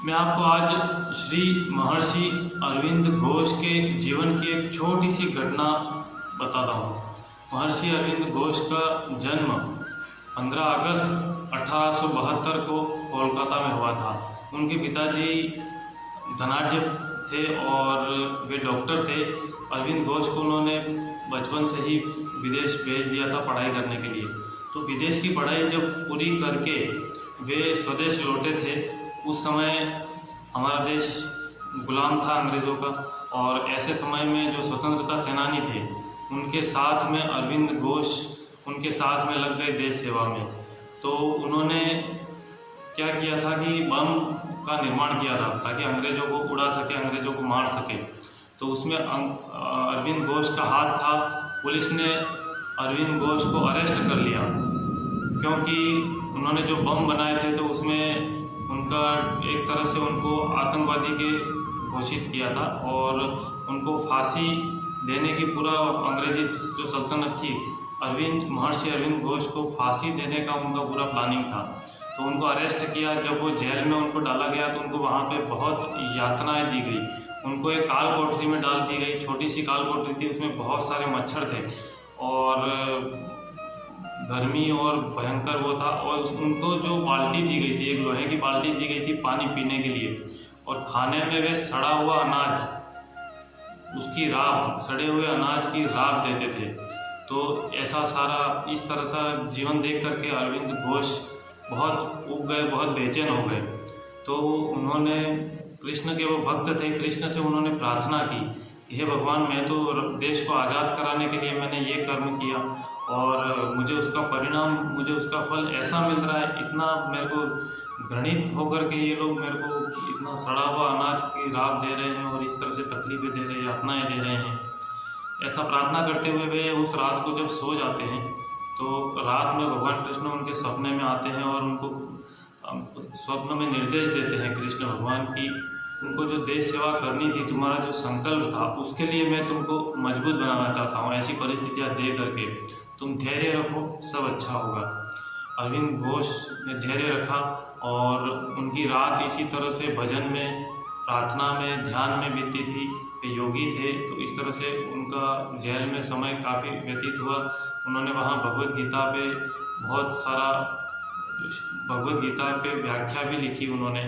मैं आपको आज श्री महर्षि अरविंद घोष के जीवन की एक छोटी सी घटना बताता हूँ। महर्षि अरविंद घोष का जन्म 15 अगस्त 1872 को कोलकाता में हुआ था। उनके पिताजी धनाढ्य थे और वे डॉक्टर थे। अरविंद घोष को उन्होंने बचपन से ही विदेश भेज दिया था पढ़ाई करने के लिए। तो विदेश की पढ़ाई जब पूरी करके वे स्वदेश लौटे थे, उस समय हमारा देश गुलाम था अंग्रेज़ों का, और ऐसे समय में जो स्वतंत्रता सेनानी थे उनके साथ में अरविंद घोष उनके साथ में लग गए देश सेवा में। तो उन्होंने क्या किया था कि बम का निर्माण किया था ताकि अंग्रेज़ों को उड़ा सके, अंग्रेज़ों को मार सके। तो उसमें अरविंद घोष का हाथ था। पुलिस ने अरविंद घोष को अरेस्ट कर लिया क्योंकि उन्होंने जो बम बनाए थे तो उसमें उनका एक तरह से उनको आतंकवादी के घोषित किया था और उनको फांसी देने की पूरा अंग्रेजी जो सल्तनत थी, महर्षि अरविंद घोष को फांसी देने का उनका पूरा प्लानिंग था। तो उनको अरेस्ट किया। जब वो जेल में उनको डाला गया तो उनको वहाँ पे बहुत यातनाएं दी गई। उनको एक काल कोठरी में डाल दी गई, छोटी सी काल कोठरी थी, उसमें बहुत सारे मच्छर थे और गर्मी और भयंकर वो था। और उनको जो बाल्टी दी गई थी, एक लोहे की बाल्टी दी गई थी पानी पीने के लिए, और खाने में वे सड़ा हुआ अनाज, उसकी राख, सड़े हुए अनाज की राख देते थे। तो ऐसा सारा इस तरह सा जीवन देख करके अरविंद घोष बहुत उब गए, बहुत बेचैन हो गए। तो उन्होंने, कृष्ण के वो भक्त थे, कृष्ण से उन्होंने प्रार्थना की, हे भगवान, मैं तो देश को आज़ाद कराने के लिए मैंने ये कर्म किया और मुझे उसका परिणाम, मुझे उसका फल ऐसा मिल रहा है, इतना मेरे को घृणित होकर के ये लोग मेरे को इतना सड़ा हुआ अनाज की राख दे रहे हैं और इस तरह से तकलीफें दे रहे हैं, यातनाएं दे रहे हैं। ऐसा प्रार्थना करते हुए वे उस रात को जब सो जाते हैं तो रात में भगवान कृष्ण उनके सपने में आते हैं और उनको स्वप्न में निर्देश देते हैं कृष्ण भगवान की, उनको जो देश सेवा करनी थी, तुम्हारा जो संकल्प था, उसके लिए मैं तुमको मजबूत बनाना चाहता हूँ। ऐसी परिस्थितियाँ दे करके तुम धैर्य रखो, सब अच्छा होगा। अरविंद घोष ने धैर्य रखा और उनकी रात इसी तरह से भजन में, प्रार्थना में, ध्यान में बीती थी। वे योगी थे, तो इस तरह से उनका जेल में समय काफ़ी व्यतीत हुआ। उन्होंने वहाँ भगवद गीता पे बहुत सारा, भगवद गीता पे व्याख्या भी लिखी उन्होंने।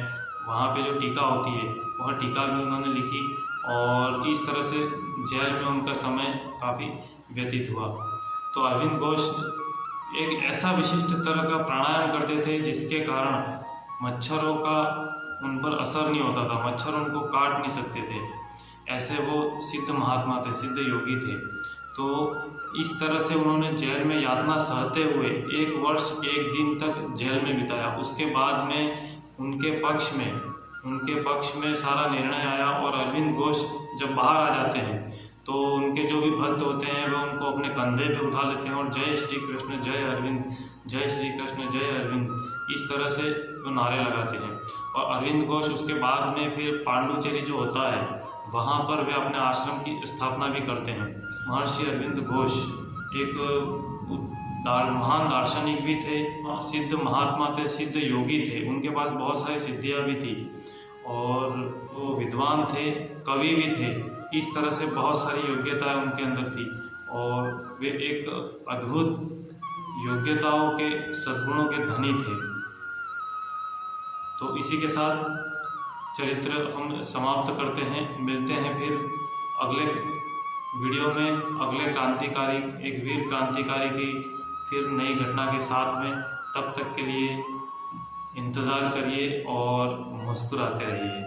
वहाँ पे जो टीका होती है वह टीका भी उन्होंने लिखी और इस तरह से जेल में उनका समय काफ़ी व्यतीत हुआ। तो अरविंद घोष एक ऐसा विशिष्ट तरह का प्राणायाम करते थे जिसके कारण मच्छरों का उन पर असर नहीं होता था, मच्छर उनको काट नहीं सकते थे। ऐसे वो सिद्ध महात्मा थे, सिद्ध योगी थे। तो इस तरह से उन्होंने जेल में यातना सहते हुए 1 वर्ष 1 दिन तक जेल में बिताया। उसके बाद में उनके पक्ष में सारा निर्णय आया और अरविंद घोष जब बाहर आ जाते हैं तो उनके जो भी भक्त होते हैं वो उनको अपने कंधे पे उठा लेते हैं और जय श्री कृष्ण जय अरविंद, जय श्री कृष्ण जय अरविंद, इस तरह से वो नारे लगाते हैं। और अरविंद घोष उसके बाद में फिर पांडुचेरी जो होता है वहाँ पर वे अपने आश्रम की स्थापना भी करते हैं। महर्षि अरविंद घोष एक महान दार्शनिक भी थे, सिद्ध महात्मा थे, सिद्ध योगी थे। उनके पास बहुत सारी सिद्धियाँ भी थी और वो विद्वान थे, कवि भी थे। इस तरह से बहुत सारी योग्यताएं उनके अंदर थी और वे एक अद्भुत योग्यताओं के, सद्गुणों के धनी थे। तो इसी के साथ चरित्र हम समाप्त करते हैं। मिलते हैं फिर अगले वीडियो में, अगले क्रांतिकारी, एक वीर क्रांतिकारी की फिर नई घटना के साथ में। तब तक के लिए इंतज़ार करिए और मुस्कुराते रहिए।